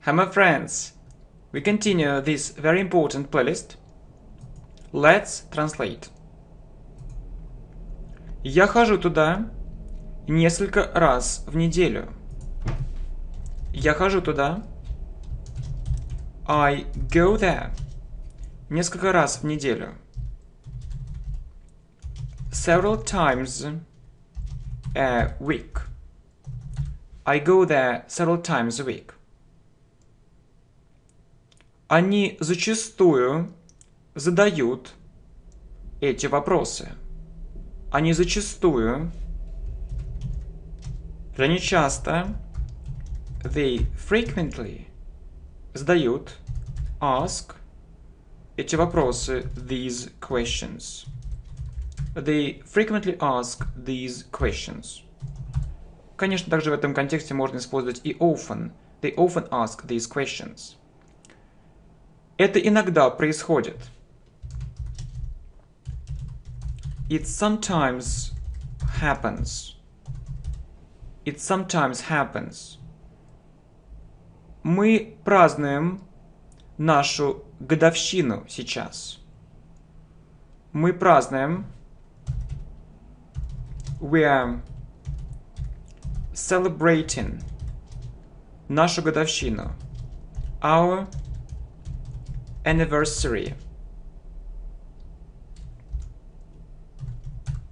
Hi my friends! We continue this very important playlist. Let's translate. Я хожу туда несколько раз в неделю. Я хожу туда. I go there. Несколько раз в неделю. Several times a week. I go there several times a week. Они зачастую задают эти вопросы. Они зачастую, они часто, they frequently, задают, ask, эти вопросы, these questions. They frequently ask these questions. Конечно, также в этом контексте можно использовать и often. They often ask these questions. Это иногда происходит. It sometimes happens. It sometimes happens. Мы празднуем нашу годовщину сейчас. Мы празднуем. We are celebrating нашу годовщину. Our anniversary.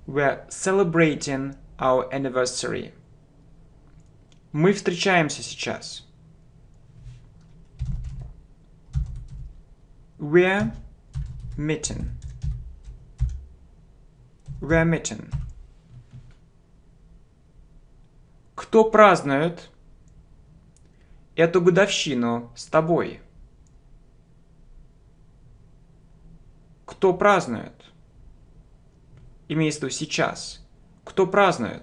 We're celebrating our anniversary. Мы встречаемся сейчас. We're meeting. We're meeting. Кто празднует эту годовщину с тобой? Кто празднует? Имеется в виду сейчас. Кто празднует?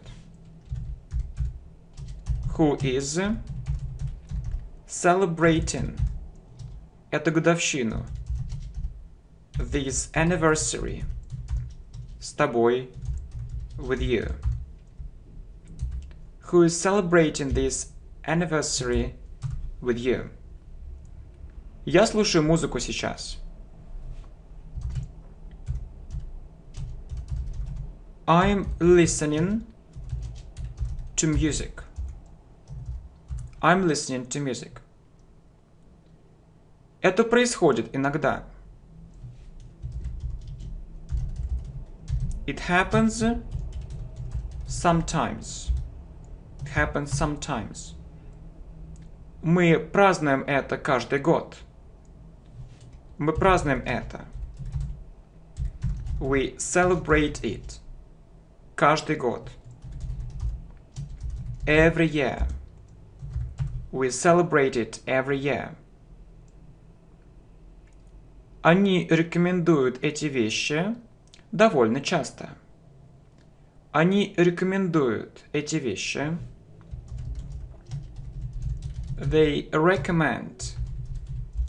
Who is celebrating эту годовщину? This anniversary. С тобой. With you. Who is celebrating this anniversary with you? Я слушаю музыку сейчас. I'm listening to music. I'm listening to music. Это происходит иногда. It happens sometimes. It happens sometimes. Мы празднуем это каждый год. Мы празднуем это. We celebrate it. Каждый год. Every year. We celebrate it every year. Они рекомендуют эти вещи довольно часто. Они рекомендуют эти вещи. They recommend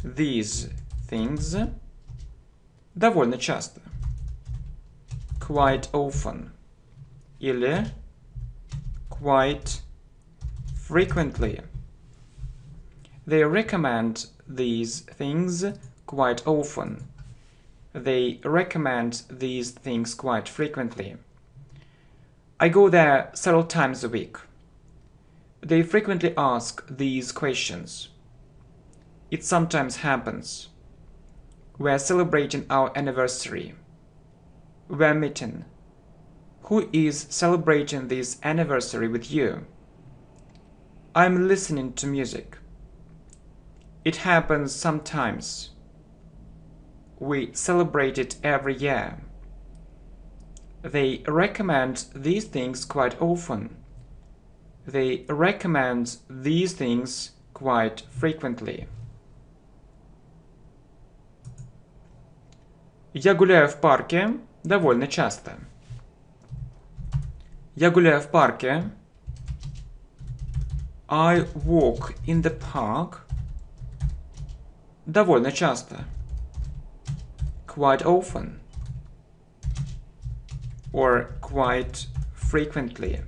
these things довольно часто. Quite often. Или quite frequently. They recommend these things quite often. They recommend these things quite frequently. I go there several times a week. They frequently ask these questions. It sometimes happens. We're celebrating our anniversary. We're meeting. Who is celebrating this anniversary with you? I'm listening to music. It happens sometimes. We celebrate it every year. They recommend these things quite often. They recommend these things quite frequently. Я гуляю в парке довольно часто. Я гуляю в парке. I walk in the park. Довольно часто. Quite often. Or quite frequently.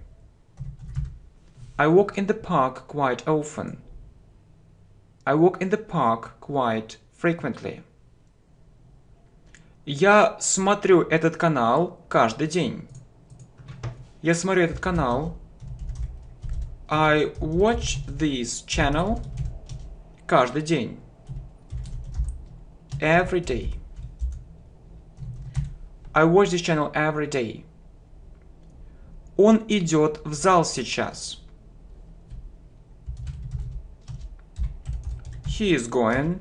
I walk in the park quite often. I walk in the park quite frequently. Я смотрю этот канал каждый день. Я смотрю этот канал. I watch this channel каждый день. Every day. I watch this channel every day. Он идет в зал сейчас. He is going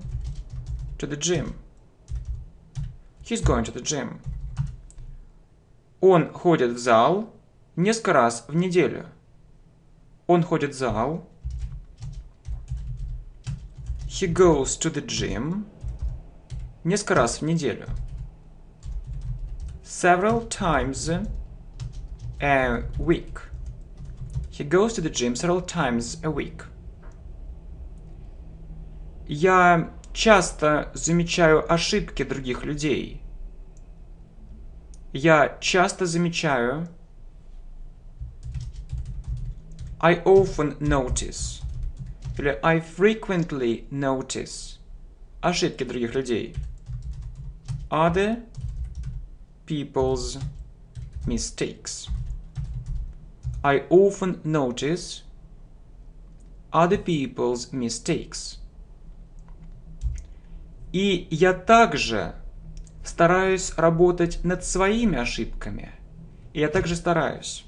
to the gym. He's going to the gym. Он ходит в зал несколько раз в неделю. Он ходит в зал. He goes to the gym несколько раз в неделю. Several times a week. He goes to the gym several times a week. Я часто замечаю ошибки других людей. Я часто замечаю. I often notice. Или I frequently notice. Ошибки других людей. Other people's mistakes. I often notice other people's mistakes. И я также стараюсь работать над своими ошибками. И я также стараюсь.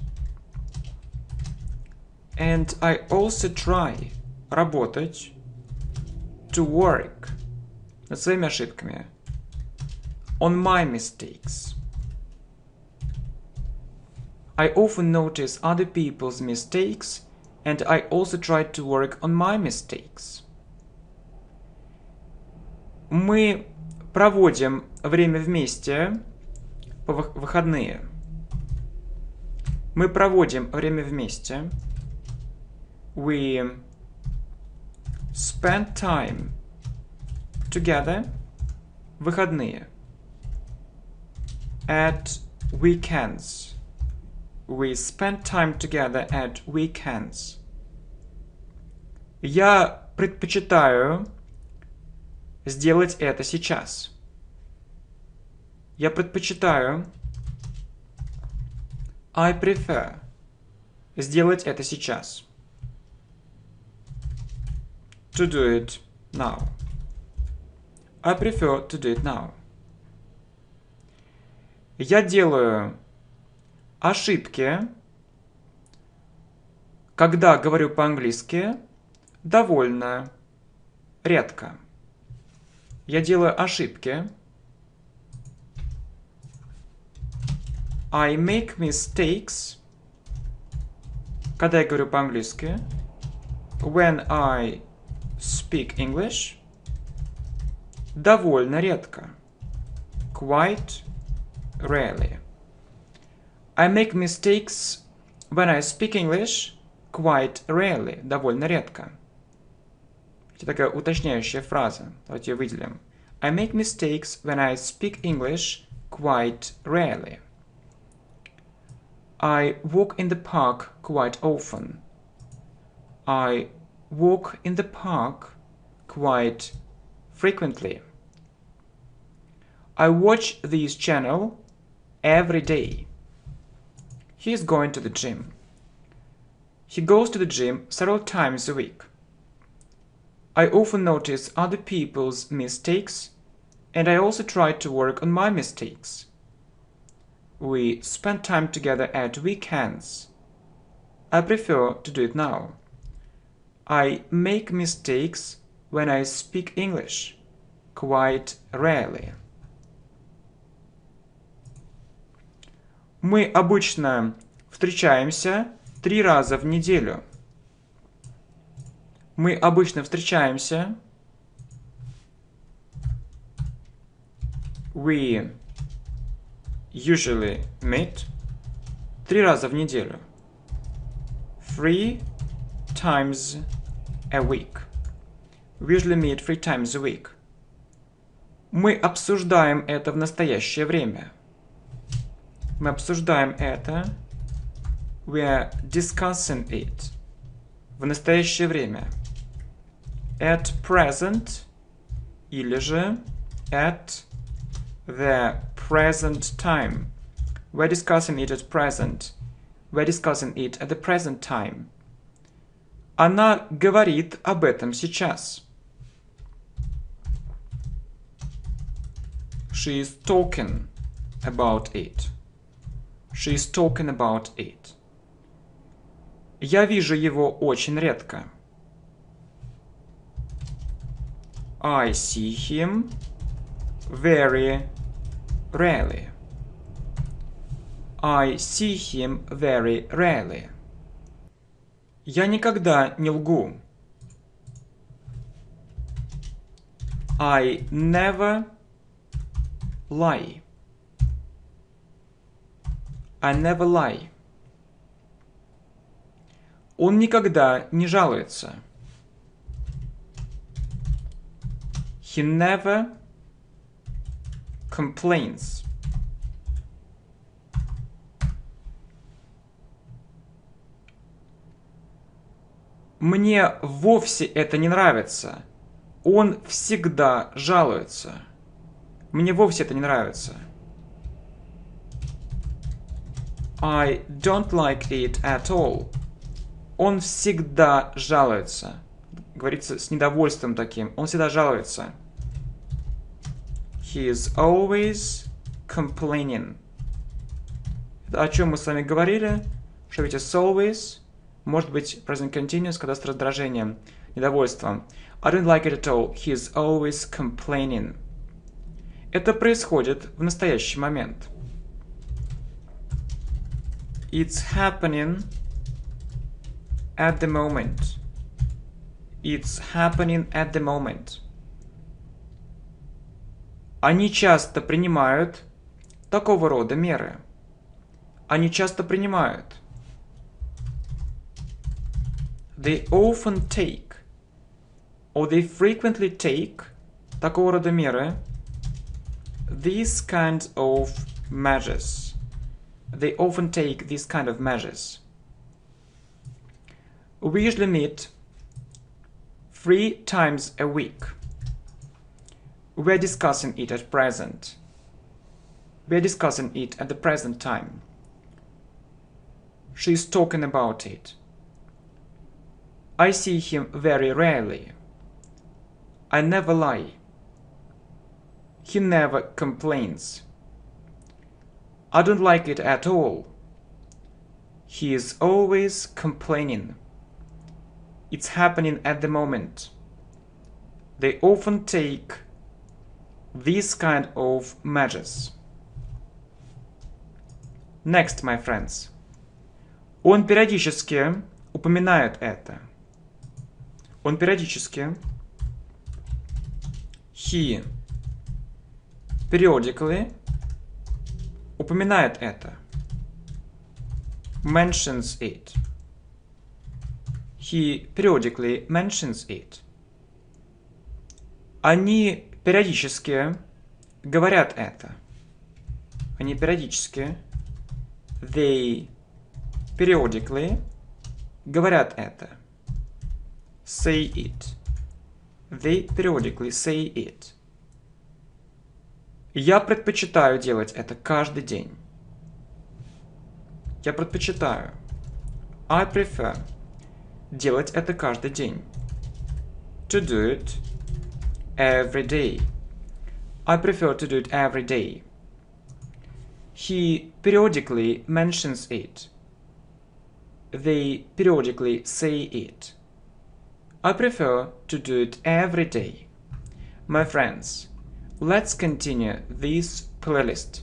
And I also try работать, to work, над своими ошибками. On my mistakes. I often notice other people's mistakes, and I also try to work on my mistakes. Мы проводим время вместе по выходные. Мы проводим время вместе. We spend time together. Выходные. At weekends. We spend time together at weekends. Я предпочитаю сделать это сейчас. Я предпочитаю. I prefer. Сделать это сейчас. To do it now. I prefer to do it now. Я делаю ошибки, когда говорю по-английски, довольно редко. Я делаю ошибки. I make mistakes, когда я говорю по-английски. When I speak English. Довольно редко. Quite rarely. I make mistakes when I speak English quite rarely. Довольно редко. Это такая уточняющая фраза. Давайте ее выделим. I make mistakes when I speak English quite rarely. I walk in the park quite often. I walk in the park quite frequently. I watch this channel every day. He is going to the gym. He goes to the gym several times a week. I often notice other people's mistakes, and I also try to work on my mistakes. We spend time together at weekends. I prefer to do it now. I make mistakes when I speak English, quite rarely. Мы обычно встречаемся 3 раза в неделю. Мы обычно встречаемся. We usually meet 3 раза в неделю. 3 times a week. We usually meet 3 times a week. Мы обсуждаем это в настоящее время. Мы обсуждаем это. We are discussing it. В настоящее время. at present или же at the present time. We're discussing it at present. We're discussing it at the present time. Она говорит об этом сейчас. She is talking about it. She is talking about it. Я вижу его очень редко. I see him very rarely. I see him very rarely. Я никогда не лгу. I never lie. I never lie. Он никогда не жалуется. He never complains. Мне вовсе это не нравится. Он всегда жалуется. Мне вовсе это не нравится. I don't like it at all. Он всегда жалуется. Говорится с недовольством таким. Он всегда жалуется. He is always complaining. Это о чем мы с вами говорили? Что ведь is always может быть present continuous, когда с раздражением, недовольством. I don't like it at all. He is always complaining. Это происходит в настоящий момент. It's happening at the moment. It's happening at the moment. Они часто принимают такого рода меры. Они часто принимают. They often take, or they frequently take, такого рода меры, these kinds of measures. They often take these kind of measures. We usually meet 3 times a week. We're discussing it at present. We're discussing it at the present time. She's talking about it. I see him very rarely. I never lie. He never complains. I don't like it at all. He is always complaining. It's happening at the moment. They often take these kind of measures. Next, my friends. Он периодически упоминает это. Он периодически. He periodically упоминает это. Mentions it. He periodically mentions it. Они периодически говорят это. Они периодически. They periodically говорят это. Say it. They periodically say it. Я предпочитаю делать это каждый день. Я предпочитаю. I prefer. Делать это каждый день. To do it every day. I prefer to do it every day. He periodically mentions it. They periodically say it. I prefer to do it every day. My friends, let's continue this playlist.